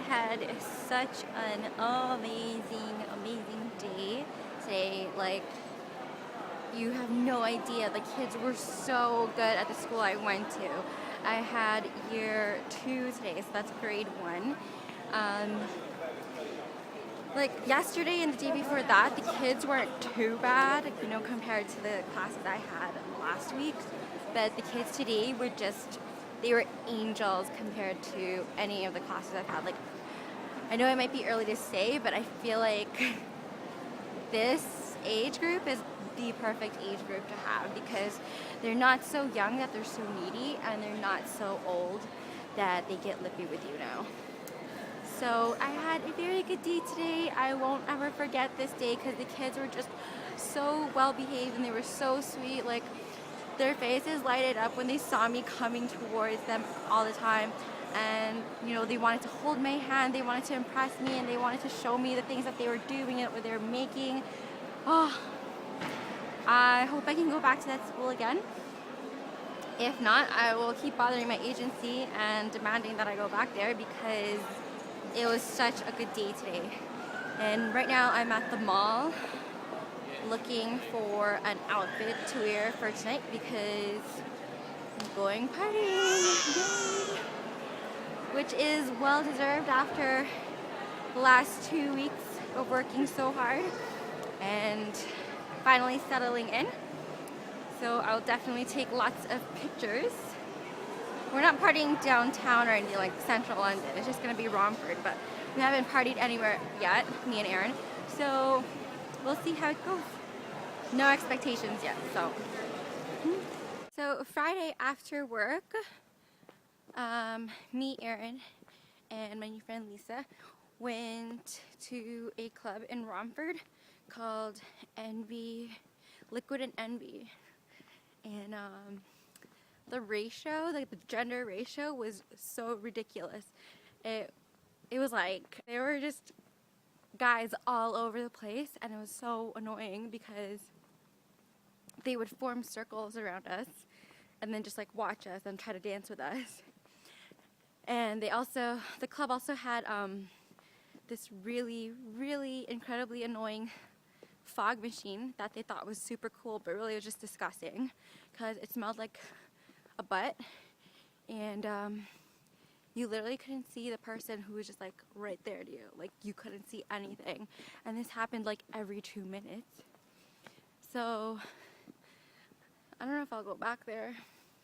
had such an amazing day today. Like, you have no idea. The kids were so good at the school I went to. I had year 2 today, so that's grade 1. Like yesterday and the day before that, the kids weren't too bad, you know, compared to the classes I had last week. But the kids today were just, they were angels compared to any of the classes I've had. Like, I know it might be early to say, but I feel like this age group is the perfect age group to have because they're not so young that they're so needy, and they're not so old that they get lippy with you now. So I had a very good day today. I won't ever forget this day because the kids were just so well behaved and they were so sweet. Like, their faces lighted up when they saw me coming towards them all the time. And, you know, they wanted to hold my hand, they wanted to impress me, and they wanted to show me the things that they were doing and what they were making. Oh, I hope I can go back to that school again. If not, I will keep bothering my agency and demanding that I go back there because it was such a good day today. And right now I'm at the mall looking for an outfit to wear for tonight because I'm going partying. Yay! Which is well deserved after the last 2 weeks of working so hard and finally settling in. So I'll definitely take lots of pictures. We're not partying downtown or anything like central London. It's just going to be Romford, but we haven't partied anywhere yet, me and Aaron. So we'll see how it goes. No expectations yet, so. So Friday after work, me, Aaron, and my new friend Lisa went to a club in Romford called Envy, Liquid and Envy. And the ratio, like the gender ratio, was so ridiculous. It was like there were just guys all over the place, and it was so annoying because they would form circles around us and then just like watch us and try to dance with us. And the club also had this really incredibly annoying fog machine that they thought was super cool, but really was just disgusting because it smelled like a butt, and you literally couldn't see the person who was just like right there to you. Like, you couldn't see anything, and this happened like every 2 minutes. So I don't know if I'll go back there.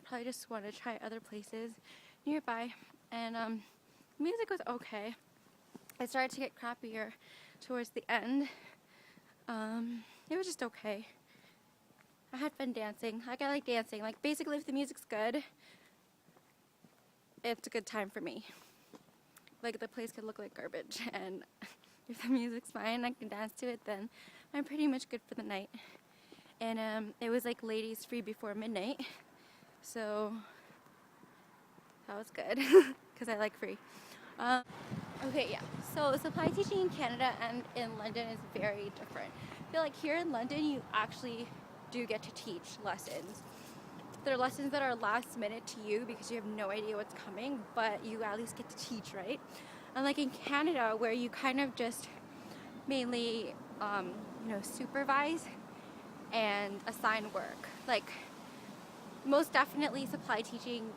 Probably just want to try other places nearby. And music was okay. It started to get crappier towards the end. It was just okay. I had fun dancing. Like, I like dancing. Like, basically, if the music's good, it's a good time for me. Like, the place could look like garbage, and if the music's fine, I can dance to it, then I'm pretty much good for the night. And it was like ladies free before midnight, so that was good because I like free. Okay, yeah. So supply teaching in Canada and in London is very different. I feel like here in London you actually do get to teach lessons. There are lessons that are last minute to you because you have no idea what's coming, but you at least get to teach, right? Unlike in Canada, where you kind of just mainly, supervise and assign work. Like, most definitely supply teaching,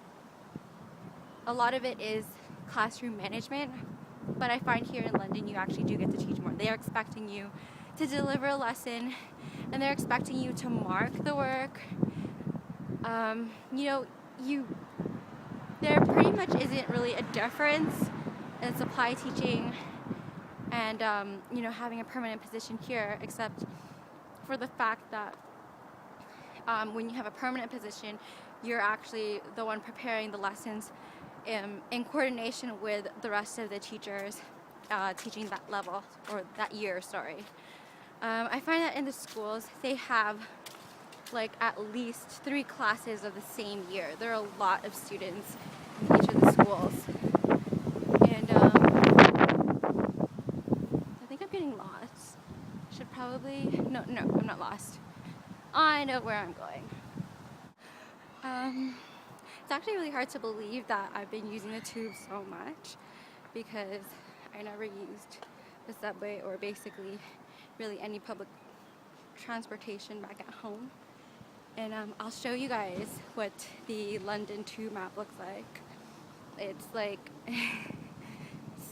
a lot of it is classroom management, but I find here in London you actually do get to teach more. They are expecting you to deliver a lesson, and they're expecting you to mark the work. There pretty much isn't really a difference in supply teaching and having a permanent position here, except for the fact that when you have a permanent position, you're actually the one preparing the lessons in coordination with the rest of the teachers teaching that level, or that year, sorry. I find that in the schools, they have like at least 3 classes of the same year. There are a lot of students in each of the schools. And I think I'm getting lost. Should probably, no, I'm not lost. I know where I'm going. It's actually really hard to believe that I've been using the tube so much because I never used the subway or basically really any public transportation back at home. And I'll show you guys what the London tube map looks like. It's like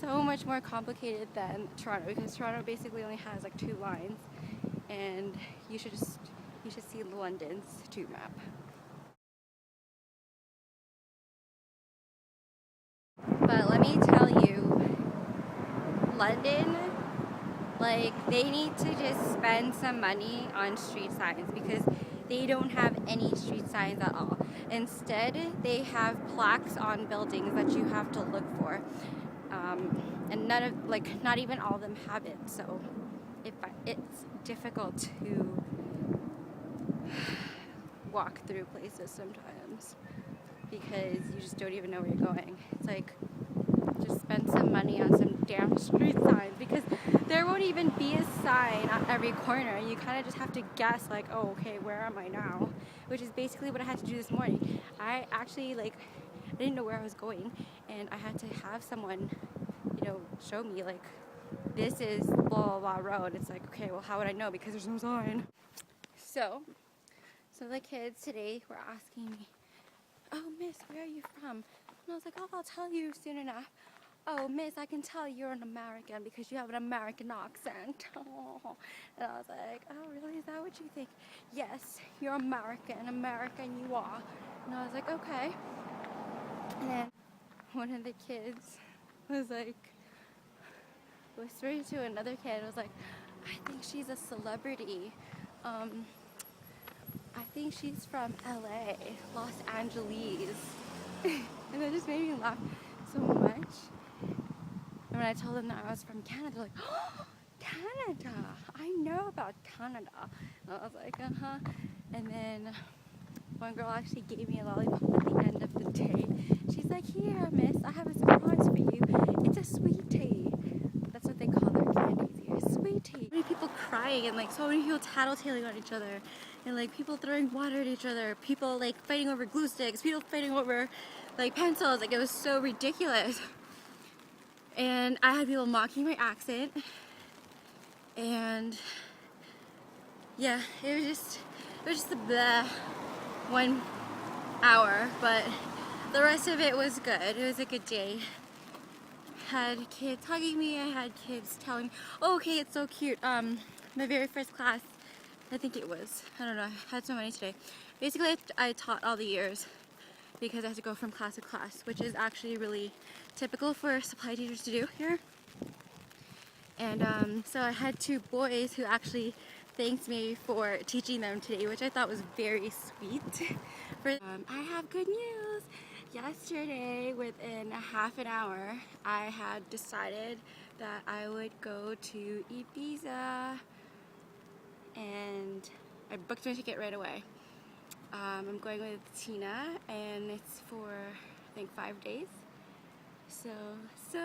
so much more complicated than Toronto, because Toronto basically only has like 2 lines, and you should see London's tube map. But let me tell you, London, like, they need to just spend some money on street signs, because they don't have any street signs at all. Instead, they have plaques on buildings that you have to look for. And not even all of them have it. So it's difficult to walk through places sometimes because you just don't even know where you're going. It's like, just spend some money on some damn street signs, because there won't even be a sign at every corner. You kind of just have to guess, like, oh, okay, where am I now? Which is basically what I had to do this morning. I actually, I didn't know where I was going, and I had to have someone, show me, like, this is blah, blah, blah road. It's like, okay, well, how would I know? Because there's no sign. So the kids today were asking me, oh, miss, where are you from? And I was like, oh, I'll tell you soon enough. Oh, miss, I can tell you're an American because you have an American accent. Oh. And I was like, oh, really? Is that what you think? Yes, you're American you are. And I was like, okay. And then one of the kids was like, whispering to another kid, was like, I think she's a celebrity. I think she's from LA, Los Angeles. And it just made me laugh so much. And when I told them that I was from Canada, they're like, oh, Canada! I know about Canada. And I was like, uh-huh. And then one girl actually gave me a lollipop at the end of the day. She's like, here, miss, I have a surprise for you. It's a sweetie. That's what they call their candies here, sweetie. So many people crying, and so many people tattletaling on each other, and people throwing water at each other, people fighting over glue sticks, people fighting over pencils. It was so ridiculous. And I had people mocking my accent, and yeah, it was just the bleh 1 hour, but the rest of it was good. It was a good day. Had kids hugging me, I had kids telling me, oh, okay, it's so cute. My very first class, I think it was, I don't know, I had so many today. Basically, I taught all the years because I had to go from class to class, which is actually really typical for supply teachers to do here. And so I had 2 boys who actually thanked me for teaching them today, which I thought was very sweet. I have good news. Yesterday, within a half an hour, I had decided that I would go to Ibiza, and I booked my ticket right away. I'm going with Tina, and it's for, I think, 5 days. So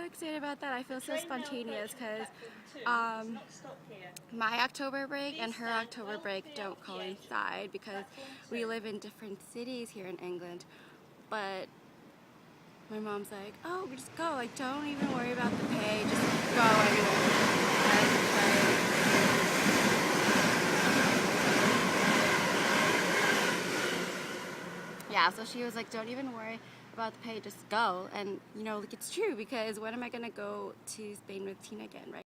excited about that. I feel so spontaneous because my October break and her October break don't coincide because we live in different cities here in England. But my mom's like, oh, just go. Don't even worry about the pay. Just go anyway. Yeah, so she was like, don't even worry about the pay, just go. And it's true, because when am I gonna go to Spain with Tina again, right?